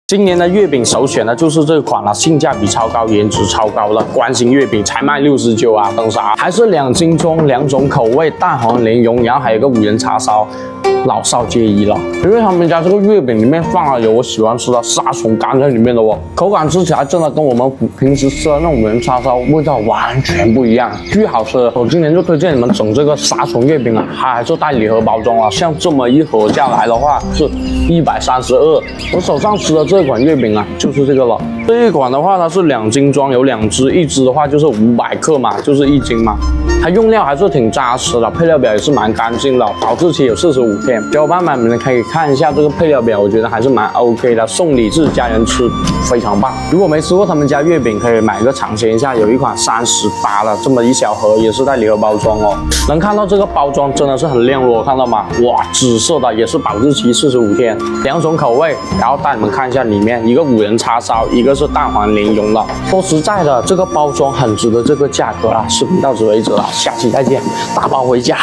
今年的月饼首选的就是这款了，性价比超高，颜值超高的关心月饼，才卖69啊！等啥？还是2斤中2种口味，蛋黄莲蓉，然后还有一个5仁叉烧。老少皆宜了，因为他们家这个月饼里面放了有我喜欢吃的杀虫干在里面的哦，口感吃起来真的跟我们平时吃的那种5仁叉烧味道完全不一样，巨好吃。我今年就推荐你们整这个杀虫月饼啊，它还是带礼盒包装啊，像这么一盒下来的话是132。我手上吃的这款月饼啊，就是这个了。这一款的话，它是2斤装，有2只，1只的话就是500克嘛，就是1斤嘛。它用料还是挺扎实的，配料表也是蛮干净的，保质期有45天。小伙伴们可以看一下这个配料表，我觉得还是蛮 OK 的，送礼自家人吃非常棒。如果没吃过他们家月饼，可以买一个尝鲜一下，有一款38的这么一小盒，也是带礼盒包装哦。能看到这个包装真的是很亮裸，看到吗？哇，紫色的，也是保质期45天，2种口味。然后带你们看一下里面，一个5仁叉烧，一个是蛋黄莲蓉的。说实在的，这个包装很值得这个价格啦。视频到此为止了，下期再见，打包回家。